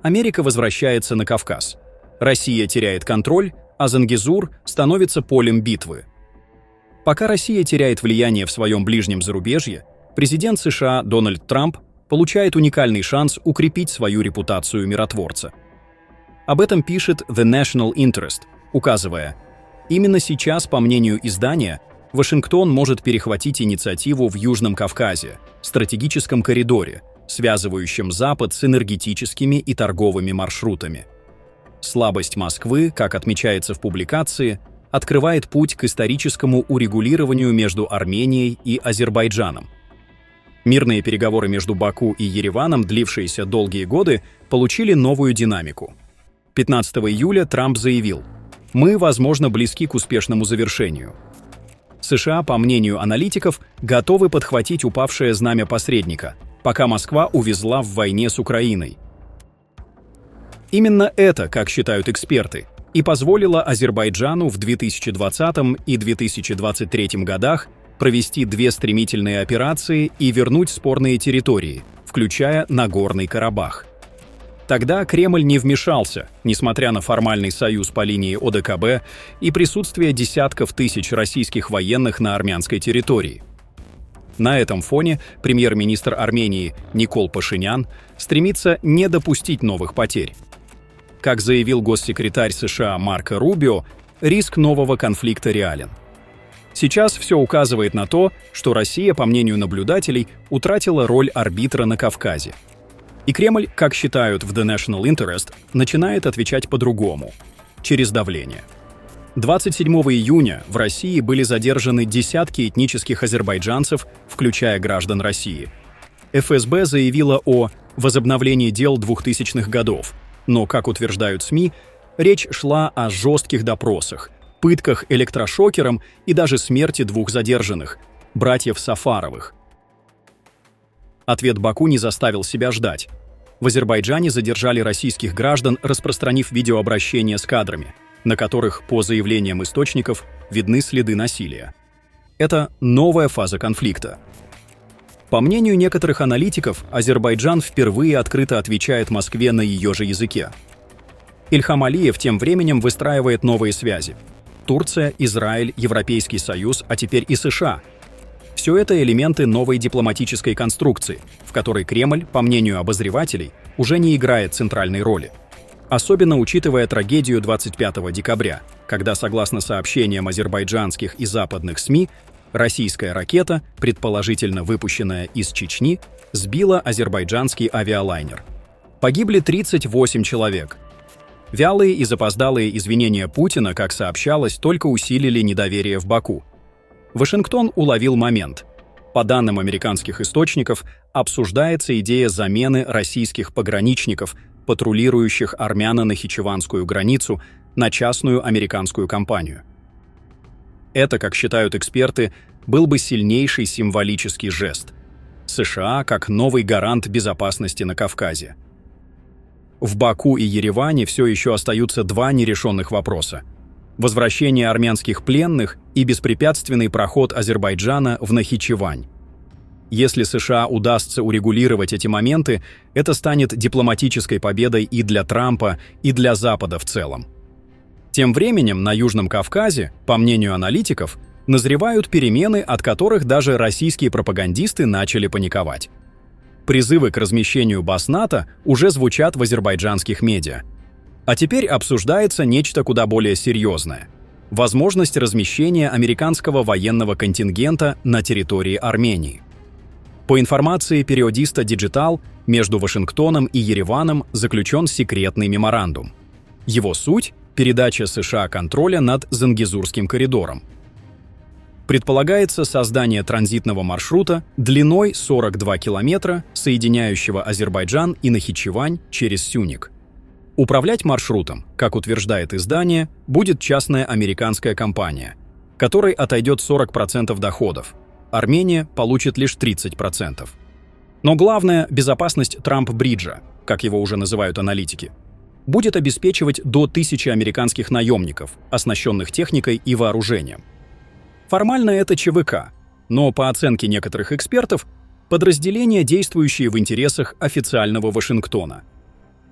Америка возвращается на Кавказ. Россия теряет контроль, а Зангезур становится полем битвы. Пока Россия теряет влияние в своем ближнем зарубежье, президент США Дональд Трамп получает уникальный шанс укрепить свою репутацию миротворца. Об этом пишет The National Interest, указывая: именно сейчас, по мнению издания, Вашингтон может перехватить инициативу в Южном Кавказе, стратегическом коридоре, связывающем Запад с энергетическими и торговыми маршрутами. Слабость Москвы, как отмечается в публикации, открывает путь к историческому урегулированию между Арменией и Азербайджаном. Мирные переговоры между Баку и Ереваном, длившиеся долгие годы, получили новую динамику. 15 июля Трамп заявил: «Мы, возможно, близки к успешному завершению». США, по мнению аналитиков, готовы подхватить упавшее знамя посредника, пока Москва увязла в войне с Украиной. Именно это, как считают эксперты, и позволило Азербайджану в 2020 и 2023 годах провести две стремительные операции и вернуть спорные территории, включая Нагорный Карабах. Тогда Кремль не вмешался, несмотря на формальный союз по линии ОДКБ и присутствие десятков тысяч российских военных на армянской территории. На этом фоне премьер-министр Армении Никол Пашинян стремится не допустить новых потерь. Как заявил госсекретарь США Марко Рубио, риск нового конфликта реален. Сейчас все указывает на то, что Россия, по мнению наблюдателей, утратила роль арбитра на Кавказе. И Кремль, как считают в The National Interest, начинает отвечать по-другому – через давление. 27 июня в России были задержаны десятки этнических азербайджанцев, включая граждан России. ФСБ заявила о возобновлении дел 2000-х годов, но, как утверждают СМИ, речь шла о жестких допросах, пытках электрошокером и даже смерти двух задержанных – братьев Сафаровых. Ответ Баку не заставил себя ждать. В Азербайджане задержали российских граждан, распространив видеообращения с кадрами, на которых, по заявлениям источников, видны следы насилия. Это новая фаза конфликта. По мнению некоторых аналитиков, Азербайджан впервые открыто отвечает Москве на ее же языке. Ильхам Алиев тем временем выстраивает новые связи. Турция, Израиль, Европейский Союз, а теперь и США. Все это элементы новой дипломатической конструкции, в которой Кремль, по мнению обозревателей, уже не играет центральной роли. Особенно учитывая трагедию 25 декабря, когда, согласно сообщениям азербайджанских и западных СМИ, российская ракета, предположительно выпущенная из Чечни, сбила азербайджанский авиалайнер. Погибли 38 человек. Вялые и запоздалые извинения Путина, как сообщалось, только усилили недоверие в Баку. Вашингтон уловил момент. По данным американских источников, обсуждается идея замены российских пограничников, патрулирующих армяно-нахичеванскую границу, на частную американскую компанию. Это, как считают эксперты, был бы сильнейший символический жест. США как новый гарант безопасности на Кавказе. В Баку и Ереване все еще остаются два нерешенных вопроса: возвращение армянских пленных и беспрепятственный проход Азербайджана в Нахичевань. Если США удастся урегулировать эти моменты, это станет дипломатической победой и для Трампа, и для Запада в целом. Тем временем на Южном Кавказе, по мнению аналитиков, назревают перемены, от которых даже российские пропагандисты начали паниковать. Призывы к размещению баз НАТО уже звучат в азербайджанских медиа. А теперь обсуждается нечто куда более серьезное – возможность размещения американского военного контингента на территории Армении. По информации периодиста Digital, между Вашингтоном и Ереваном заключен секретный меморандум. Его суть – передача США контроля над Зангезурским коридором. Предполагается создание транзитного маршрута длиной 42 километра, соединяющего Азербайджан и Нахичевань через Сюник. Управлять маршрутом, как утверждает издание, будет частная американская компания, которой отойдет 40% доходов. Армения получит лишь 30%. Но главное – безопасность Трамп-бриджа, как его уже называют аналитики, будет обеспечивать до 1000 американских наемников, оснащенных техникой и вооружением. Формально это ЧВК, но по оценке некоторых экспертов, подразделения, действующие в интересах официального Вашингтона.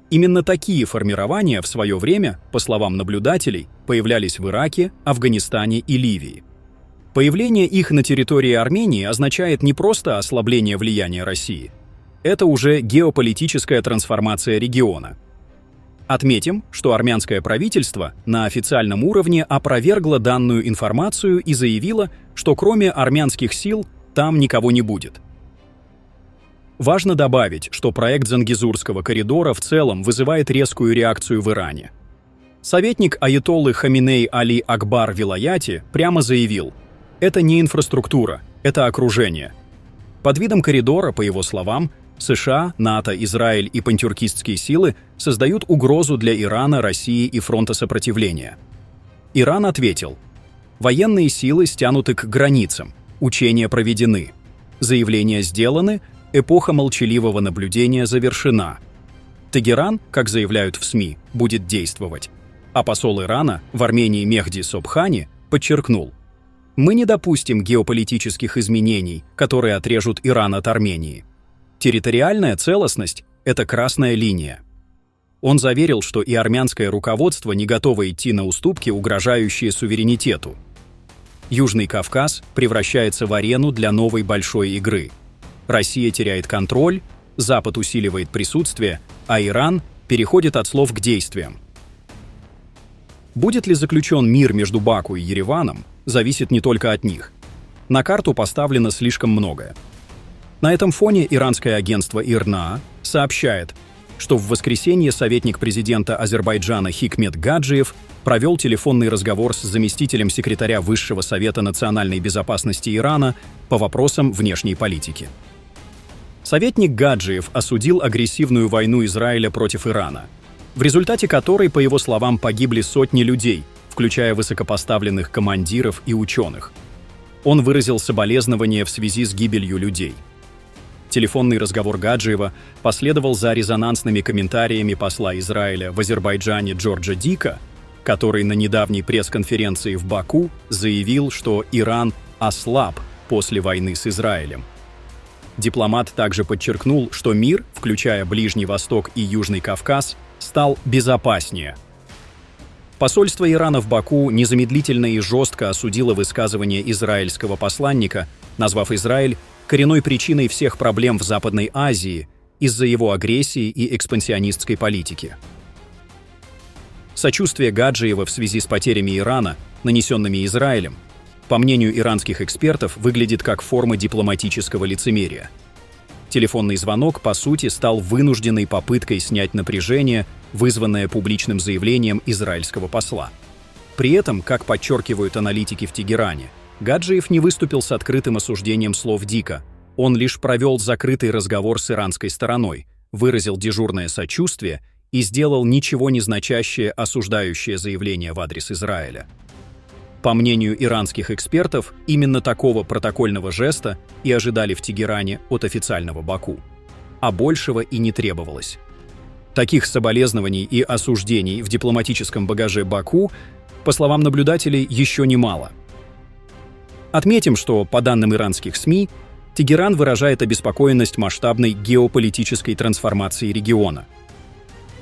Именно такие формирования в свое время, по словам наблюдателей, появлялись в Ираке, Афганистане и Ливии. Появление их на территории Армении означает не просто ослабление влияния России. Это уже геополитическая трансформация региона. Отметим, что армянское правительство на официальном уровне опровергло данную информацию и заявило, что кроме армянских сил там никого не будет. Важно добавить, что проект Зангезурского коридора в целом вызывает резкую реакцию в Иране. Советник аятоллы Хаминей Али Акбар Вилаяти прямо заявил: «Это не инфраструктура, это окружение». Под видом коридора, по его словам, США, НАТО, Израиль и пантюркистские силы создают угрозу для Ирана, России и фронта сопротивления. Иран ответил: «Военные силы стянуты к границам, учения проведены, заявления сделаны, эпоха молчаливого наблюдения завершена. Тегеран, как заявляют в СМИ, будет действовать». А посол Ирана в Армении Мехди Собхани подчеркнул: «Мы не допустим геополитических изменений, которые отрежут Иран от Армении. Территориальная целостность – это красная линия». Он заверил, что и армянское руководство не готово идти на уступки, угрожающие суверенитету. Южный Кавказ превращается в арену для новой большой игры. Россия теряет контроль, Запад усиливает присутствие, а Иран переходит от слов к действиям. Будет ли заключен мир между Баку и Ереваном, зависит не только от них. На карту поставлено слишком многое. На этом фоне иранское агентство ИРНА сообщает, что в воскресенье советник президента Азербайджана Хикмет Гаджиев провел телефонный разговор с заместителем секретаря Высшего совета национальной безопасности Ирана по вопросам внешней политики. Советник Гаджиев осудил агрессивную войну Израиля против Ирана, в результате которой, по его словам, погибли сотни людей, включая высокопоставленных командиров и ученых. Он выразил соболезнования в связи с гибелью людей. Телефонный разговор Гаджиева последовал за резонансными комментариями посла Израиля в Азербайджане Джорджа Дика, который на недавней пресс-конференции в Баку заявил, что Иран ослаб после войны с Израилем. Дипломат также подчеркнул, что мир, включая Ближний Восток и Южный Кавказ, стал безопаснее. Посольство Ирана в Баку незамедлительно и жестко осудило высказывание израильского посланника, назвав Израиль коренной причиной всех проблем в Западной Азии из-за его агрессии и экспансионистской политики. Сочувствие Гаджиева в связи с потерями Ирана, нанесенными Израилем, по мнению иранских экспертов, выглядит как форма дипломатического лицемерия. Телефонный звонок, по сути, стал вынужденной попыткой снять напряжение, вызванное публичным заявлением израильского посла. При этом, как подчеркивают аналитики в Тегеране, Гаджиев не выступил с открытым осуждением слов Дика. Он лишь провел закрытый разговор с иранской стороной, выразил дежурное сочувствие и сделал ничего не значащее осуждающее заявление в адрес Израиля. По мнению иранских экспертов, именно такого протокольного жеста и ожидали в Тегеране от официального Баку. А большего и не требовалось. Таких соболезнований и осуждений в дипломатическом багаже Баку, по словам наблюдателей, еще немало. Отметим, что, по данным иранских СМИ, Тегеран выражает обеспокоенность масштабной геополитической трансформации региона.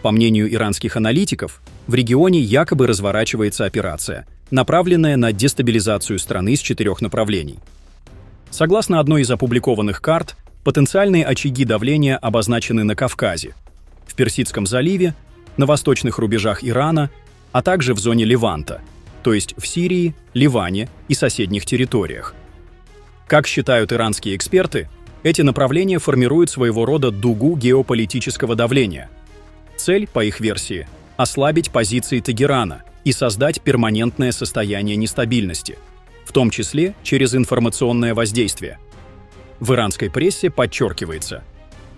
По мнению иранских аналитиков, в регионе якобы разворачивается операция, направленная на дестабилизацию страны с 4 направлений. Согласно одной из опубликованных карт, потенциальные очаги давления обозначены на Кавказе, в Персидском заливе, на восточных рубежах Ирана, а также в зоне Леванта, то есть в Сирии, Ливане и соседних территориях. Как считают иранские эксперты, эти направления формируют своего рода дугу геополитического давления. Цель, по их версии, ослабить позиции Тегерана и создать перманентное состояние нестабильности, в том числе через информационное воздействие. В иранской прессе подчеркивается,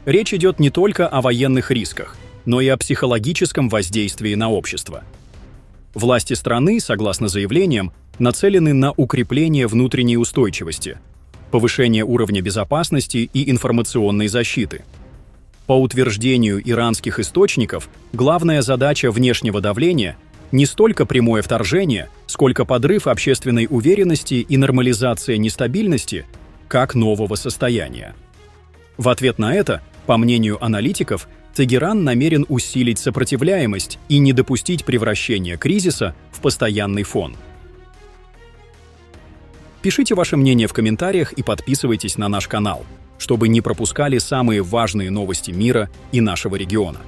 речь идет не только о военных рисках, но и о психологическом воздействии на общество. Власти страны, согласно заявлениям, нацелены на укрепление внутренней устойчивости, повышение уровня безопасности и информационной защиты. По утверждению иранских источников, главная задача внешнего давления – не столько прямое вторжение, сколько подрыв общественной уверенности и нормализация нестабильности как нового состояния. В ответ на это, по мнению аналитиков, Тегеран намерен усилить сопротивляемость и не допустить превращения кризиса в постоянный фон. Пишите ваше мнение в комментариях и подписывайтесь на наш канал, чтобы не пропускали самые важные новости мира и нашего региона.